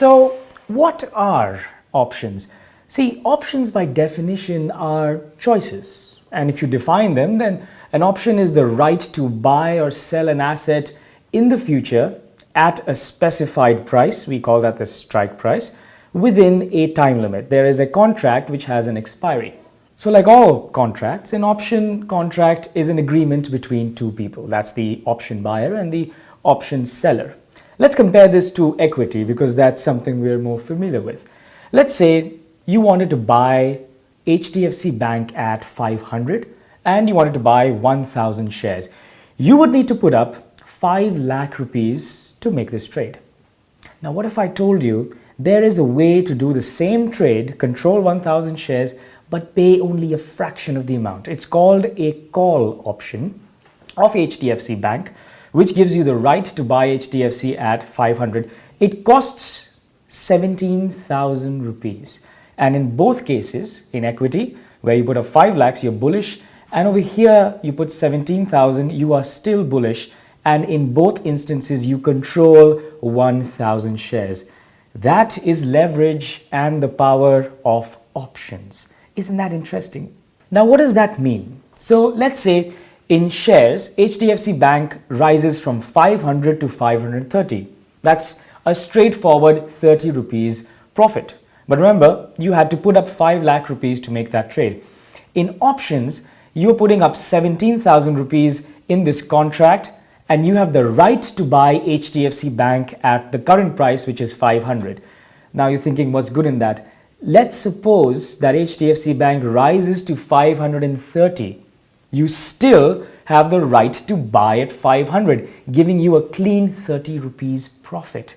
So what are options? See, options by definition are choices. And if you define them, then an option is the right to buy or sell an asset in the future at a specified price. We call that the strike price within a time limit. There is a contract which has an expiry. So like all contracts, an option contract is an agreement between two people. That's the option buyer and the option seller. Let's compare this to equity because that's something we're more familiar with. Let's say you wanted to buy HDFC Bank at 500 and you wanted to buy 1000 shares. You would need to put up 5 lakh rupees to make this trade. Now, what if I told you there is a way to do the same trade, control 1000 shares, but pay only a fraction of the amount? It's called a call option of HDFC Bank, which gives you the right to buy HDFC at 500. It costs 17,000 rupees. And in both cases, in equity, where you put up 5 lakhs, you're bullish. And over here, you put 17,000, you are still bullish. And in both instances, you control 1000 shares. That is leverage and the power of options. Isn't that interesting? Now, what does that mean? So let's say in shares, HDFC Bank rises from 500 to 530. That's a straightforward 30 rupees profit. But remember, you had to put up 5 lakh rupees to make that trade. In options, you're putting up 17,000 rupees in this contract and you have the right to buy HDFC Bank at the current price, which is 500. Now you're thinking, what's good in that? Let's suppose that HDFC Bank rises to 530. You still have the right to buy at 500, giving you a clean 30 rupees profit.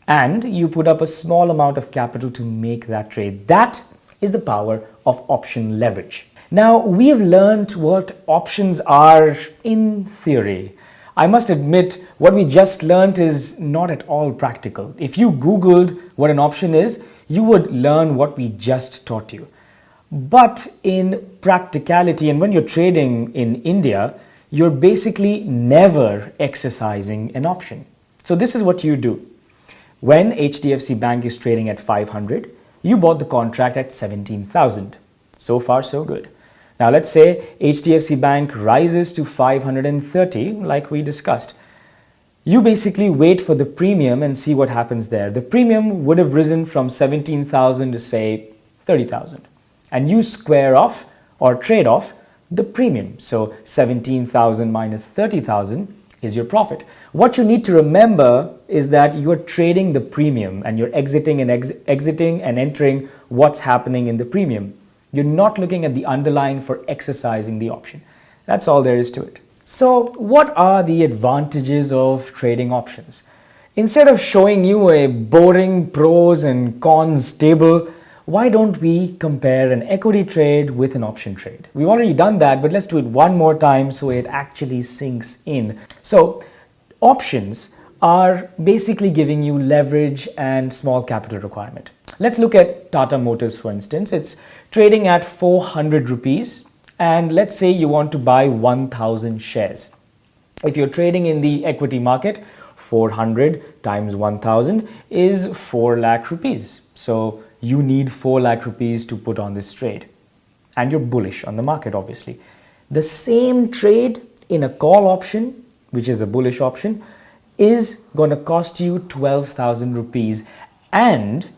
And you put up a small amount of capital to make that trade. That is the power of option leverage. Now, we have learned what options are in theory. I must admit, what we just learned is not at all practical. If you Googled what an option is, you would learn what we just taught you. But in practicality, and when you're trading in India, you're basically never exercising an option. So this is what you do. When HDFC Bank is trading at 500, you bought the contract at 17,000. So far, so good. Now let's say HDFC Bank rises to 530, like we discussed. You basically wait for the premium and see what happens there. The premium would have risen from 17,000 to say 30,000. And you square off or trade off the premium. So 17,000 minus 30,000 is your profit. What you need to remember is that you're trading the premium and you're exiting and entering what's happening in the premium. You're not looking at the underlying for exercising the option. That's all there is to it. So what are the advantages of trading options? Instead of showing you a boring pros and cons table, why don't we compare an equity trade with an option trade? We've already done that, but let's do it one more time so it actually sinks in. So options are basically giving you leverage and small capital requirement. Let's look at Tata Motors, for instance. It's trading at 400 rupees. And let's say you want to buy 1000 shares. If you're trading in the equity market, 400 times 1000 is 4 lakh rupees. So you need 4 lakh rupees to put on this trade. And you're bullish on the market, obviously. The same trade in a call option, which is a bullish option, is going to cost you 12,000 rupees. And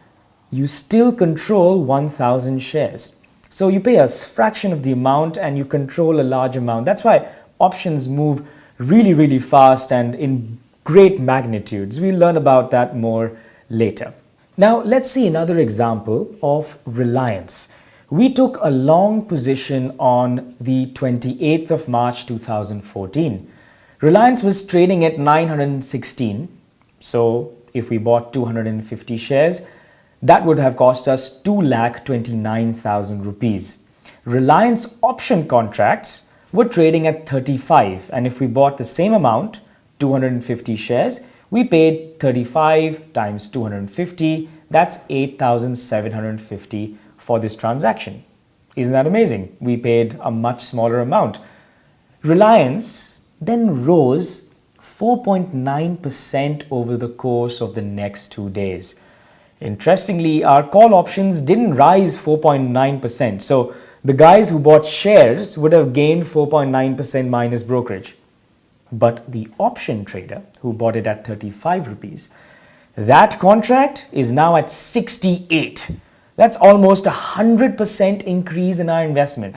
you still control 1000 shares. So you pay a fraction of the amount and you control a large amount. That's why options move really, really fast and in great magnitudes. We'll learn about that more later. Now, let's see another example of Reliance. We took a long position on the 28th of March 2014. Reliance was trading at 916. So if we bought 250 shares, that would have cost us 2,29,000 rupees. Reliance option contracts were trading at 35, and if we bought the same amount, 250 shares, we paid 35 times 250, that's 8,750 for this transaction. Isn't that amazing? We paid a much smaller amount. Reliance then rose 4.9% over the course of the next 2 days. Interestingly, our call options didn't rise 4.9%. So the guys who bought shares would have gained 4.9% minus brokerage. But the option trader who bought it at 35 rupees, that contract is now at 68. That's almost a 100% increase in our investment.